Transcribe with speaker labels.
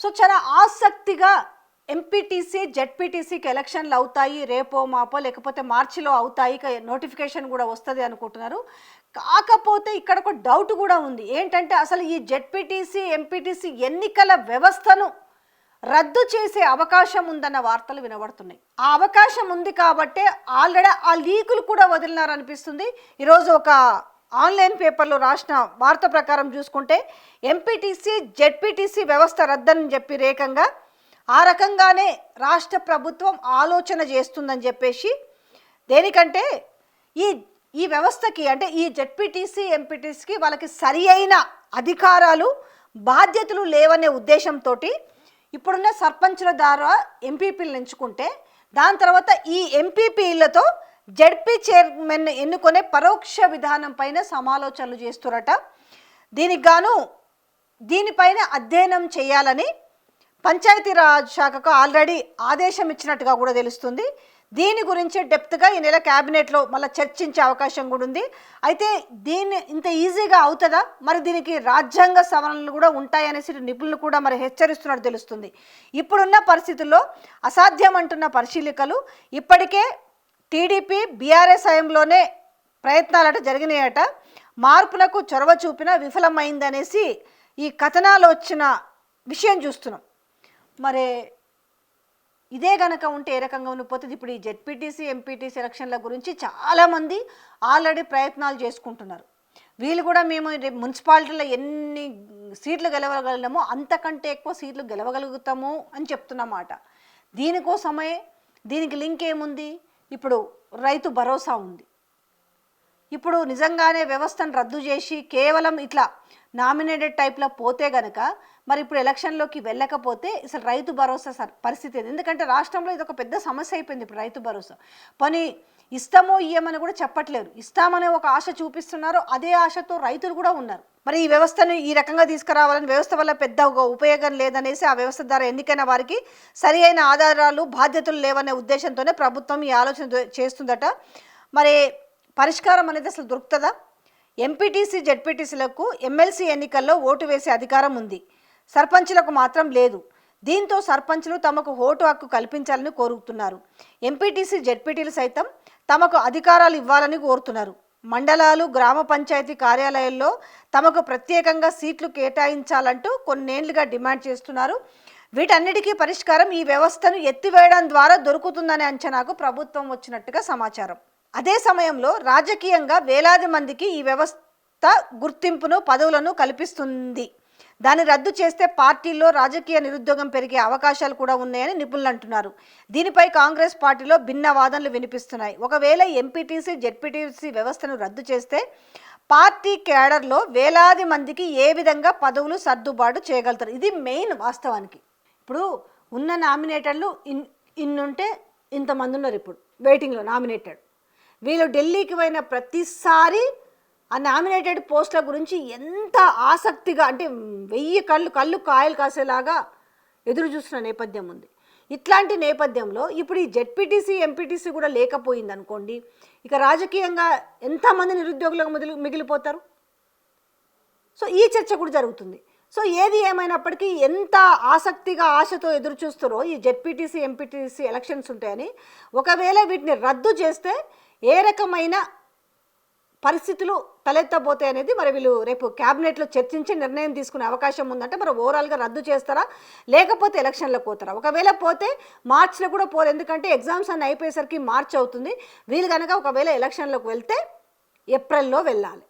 Speaker 1: So చాలా ఆసక్తిగా MPTC జెడ్పీటీసీకి ఎలక్షన్లు అవుతాయి, రేపో మాపో లేకపోతే మార్చిలో అవుతాయి, నోటిఫికేషన్ కూడా వస్తుంది అనుకుంటున్నారు. కాకపోతే ఇక్కడ ఒక డౌట్ కూడా ఉంది. ఏంటంటే అసలు ఈ జెడ్పీటీసీ ఎంపీటీసీ ఎన్నికల వ్యవస్థను రద్దు చేసే అవకాశం ఉందన్న వార్తలు వినబడుతున్నాయి. ఆ అవకాశం ఉంది కాబట్టే ఆల్రెడీ ఆ లీకులు కూడా వదిలినారనిపిస్తుంది. ఈరోజు ఒక ఆన్లైన్ పేపర్లో రాసిన వార్త ప్రకారం చూసుకుంటే ఎంపీటీసీ జెడ్పీటీసీ వ్యవస్థ రద్దని చెప్పి రేకంగా ఆ రకంగానే రాష్ట్ర ప్రభుత్వం ఆలోచన చేస్తుందని చెప్పేసి, దేనికంటే ఈ వ్యవస్థకి అంటే ఈ జెడ్పీటీసీ ఎంపీటీసీకి వాళ్ళకి సరి అయిన అధికారాలు బాధ్యతలు లేవనే ఉద్దేశంతో ఇప్పుడున్న సర్పంచుల ద్వారా ఎంపీపీలను ఎంచుకుంటే దాని తర్వాత ఈ ఎంపీపీలతో జెడ్పీ చైర్మన్ ఎన్నుకునే పరోక్ష విధానం పైన సమాలోచనలు చేస్తురట. దీనికి గాను దీనిపైన అధ్యయనం చేయాలని పంచాయతీరాజ్ శాఖకు ఆల్రెడీ ఆదేశం ఇచ్చినట్టుగా కూడా తెలుస్తుంది. దీని గురించి డెప్త్గా ఈ నెల క్యాబినెట్లో మళ్ళీ చర్చించే అవకాశం కూడా ఉంది. అయితే దీన్ని ఇంత ఈజీగా అవుతుందా, మరి దీనికి రాజ్యాంగ సవరణలు కూడా ఉంటాయనేసి నిపుణులు కూడా మరి హెచ్చరిస్తున్నట్టు తెలుస్తుంది. ఇప్పుడున్న పరిస్థితుల్లో అసాధ్యం అంటున్న పరిశీలకులు ఇప్పటికే టీడీపీ బీఆర్ఎస్ హయాంలోనే ప్రయత్నాలట జరిగినాయట, మార్పులకు చొరవ చూపిన విఫలమైందనేసి ఈ కథనాలు వచ్చిన విషయం చూస్తున్నాం. మరి ఇదే గనక ఉంటే ఏ రకంగా ఉండిపోతుంది? ఇప్పుడు ఈ జెడ్పీటీసీ ఎంపీటీసీ ఎలక్షన్ల గురించి చాలామంది ఆల్రెడీ ప్రయత్నాలు చేసుకుంటున్నారు. వీళ్ళు కూడా మేము మున్సిపాలిటీలో ఎన్ని సీట్లు గెలవగలమో అంతకంటే ఎక్కువ సీట్లు గెలవగలుగుతాము అని చెప్తున్నమాట. దీనికోసమే దీనికి లింక్ ఏముంది? ఇప్పుడు రైతు భరోసా ఉంది. ఇప్పుడు నిజంగానే వ్యవస్థను రద్దు చేసి కేవలం ఇట్లా నామినేటెడ్ టైప్లో పోతే గనక మరి ఇప్పుడు ఎలక్షన్లోకి వెళ్ళకపోతే అసలు రైతు భరోసా పరిస్థితి ఏది? ఎందుకంటే రాష్ట్రంలో ఇది ఒక పెద్ద సమస్య అయిపోయింది ఇప్పుడు రైతు భరోసా. పని ఇస్తామో ఇయ్యమని కూడా చెప్పట్లేరు, ఇస్తామనే ఒక ఆశ చూపిస్తున్నారు. అదే ఆశతో రైతులు కూడా ఉన్నారు. మరి ఈ వ్యవస్థను ఈ రకంగా తీసుకురావాలని, వ్యవస్థ వల్ల పెద్ద ఉపయోగం లేదనేసి ఆ వ్యవస్థ ద్వారా ఎన్నికైన వారికి సరి అయిన ఆధారాలు బాధ్యతలు లేవనే ఉద్దేశంతోనే ప్రభుత్వం ఈ ఆలోచన చేస్తుందట. మరి పరిష్కారం అనేది అసలు దొరుకుతుందా? ఎంపీటీసీ జెడ్పీటీసీలకు ఎమ్మెల్సీ ఎన్నికల్లో ఓటు వేసే అధికారం ఉంది, సర్పంచులకు మాత్రం లేదు. దీంతో సర్పంచులు తమకు ఓటు హక్కు కల్పించాలని కోరుతున్నారు. ఎంపీటీసీ జెడ్పీటీలు సైతం తమకు అధికారాలు ఇవ్వాలని కోరుతున్నారు. మండలాలు గ్రామ పంచాయతీ కార్యాలయాల్లో తమకు ప్రత్యేకంగా సీట్లు కేటాయించాలంటూ కొన్నేళ్లుగా డిమాండ్ చేస్తున్నారు. వీటన్నిటికీ పరిష్కారం ఈ వ్యవస్థను ఎత్తివేయడం ద్వారా దొరుకుతుందనే అంచనాకు ప్రభుత్వం వచ్చినట్టుగా సమాచారం. అదే సమయంలో రాజకీయంగా వేలాది మందికి ఈ వ్యవస్థ గుర్తింపును పదవులను కల్పిస్తుంది. దాన్ని రద్దు చేస్తే పార్టీల్లో రాజకీయ నిరుద్యోగం పెరిగే అవకాశాలు కూడా ఉన్నాయని నిపుణులు అంటున్నారు. దీనిపై కాంగ్రెస్ పార్టీలో భిన్న వాదనలు వినిపిస్తున్నాయి. ఒకవేళ ఎంపీటీసీ జెడ్పీటీసీ వ్యవస్థను రద్దు చేస్తే పార్టీ క్యాడర్లో వేలాది మందికి ఏ విధంగా పదవులు సర్దుబాటు చేయగలుగుతారు? ఇది మెయిన్ వాస్తవానికి. ఇప్పుడు ఉన్న నామినేటెడ్లు ఇన్నుంటే ఇంతమంది ఉన్నారు ఇప్పుడు వెయిటింగ్లో నామినేటెడ్. వీళ్ళు ఢిల్లీకి పోయిన ప్రతిసారి ఆ నామినేటెడ్ పోస్టుల గురించి ఎంత ఆసక్తిగా అంటే 1000 కళ్ళు కాయలు కాసేలాగా ఎదురు చూస్తున్న నేపథ్యం ఉంది. ఇట్లాంటి నేపథ్యంలో ఇప్పుడు ఈ జెడ్పీటీసీ ఎంపీటీసీ కూడా లేకపోయింది అనుకోండి, ఇక రాజకీయంగా ఎంతమంది నిరుద్యోగులకు మిగిలిపోతారు? సో ఈ చర్చ కూడా జరుగుతుంది. సో ఏది ఏమైనప్పటికీ ఎంత ఆసక్తిగా ఆశతో ఎదురు చూస్తారో ఈ జెడ్పీటీసీ ఎంపీటీసీ ఎలక్షన్స్ ఉంటాయని, ఒకవేళ వీటిని రద్దు చేస్తే ఏ రకమైన పరిస్థితులు తలెత్తబోతాయి అనేది మరి వీళ్ళు రేపు క్యాబినెట్లో చర్చించి నిర్ణయం తీసుకునే అవకాశం ఉందంటే మరి ఓవరాల్గా రద్దు చేస్తారా లేకపోతే ఎలక్షన్లకు పోతారా? ఒకవేళ పోతే మార్చిలో కూడా పోరు, ఎందుకంటే ఎగ్జామ్స్ అన్నీ అయిపోయేసరికి మార్చి అవుతుంది. వీళ్ళు కనుక ఒకవేళ ఎలక్షన్లకు వెళ్తే ఏప్రిల్లో వెళ్ళాలి.